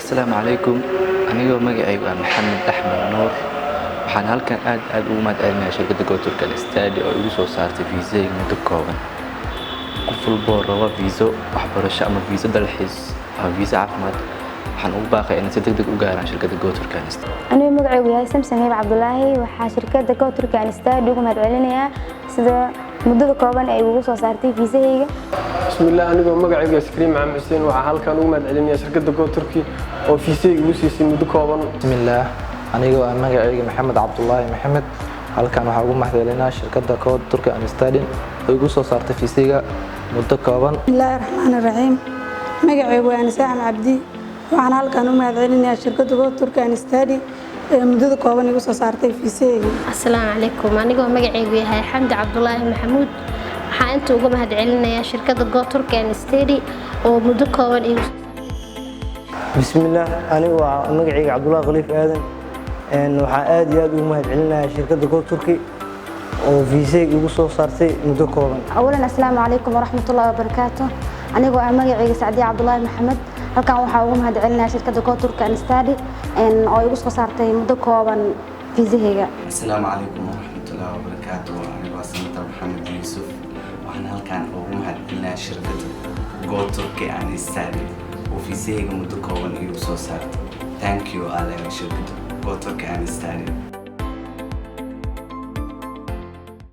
السلام عليكم. أنا magacaygu waa Maxamed Axmed Nuur. Waxaan halkan aad ugu mahadcelinayaa shirkadda Go Turkish Study oo igu soo saartay fiisooyin muddo kooban. Qof walba oo raba fiiso waxbarasho ama fiiso dalxiis ama fiiso caafimaad waxaan ugu baaqayaa inay si degdeg u gaaraan shirkadda Go Turkish Study. أنا magacaygu yahay Samson Hayb Cabdullaahi waxaa shirkadda Go Turkish Study ugu mahadcelinayaa sida muddada kooban ay ugu soo saartay fiisahayga. بسم الله أنا magacaygu waa Iskariim Maxamed Xuseen waxaa halkan ugu mahadcelinayaa shirkadda Go Turkish oo fiisahayga ugu siisay muddo kooban. بسم الله aniga waa magacayga Maxamed Cabdullaahi Maxamed halkan waxaa ugu mahadcelinayaa shirkadda Go Turkish Study oo igu soo saartay fiisahayga muddo kooban. Bismillahir Rahmaanir Rahiim magacaygu waa Nisaan Cabdi waxaan halkan ugu mahadcelinayaa shirkadda Go Turkish Study muddada kooban igu soo saartay fiisahayga. Assalaamu calaykum aniga magacaygu yahay Xamdi Cabdullaahi Maxamuud waxaan inta ugu mahadcelinayaa shirkadda Go Turkish Study oo muddo kooban igu بسم الله أنا ومجعي عبد الله غليف آدم إن وحاد ياد ومهدعلنا شركة Go Turkish وفيزا يوصل صارتي مدكورا. أولاً السلام عليكم ورحمة الله وبركاته. أنا magacaygu سعدي عبد الله محمد halkan waxaa ugu mahadcelinayaa shirkadda Go Turkish Study oo igu soo saartay muddo kooban fiisahayga. السلام عليكم ورحمة الله وبركاته. أنا واسمة محمد يوسف وأنا halkan ugu mahadcelinayaa shirkadda Go Turkish Study وفيزا مدة كوban igu soo saartay. Thank you على شركة Go Turkish Study.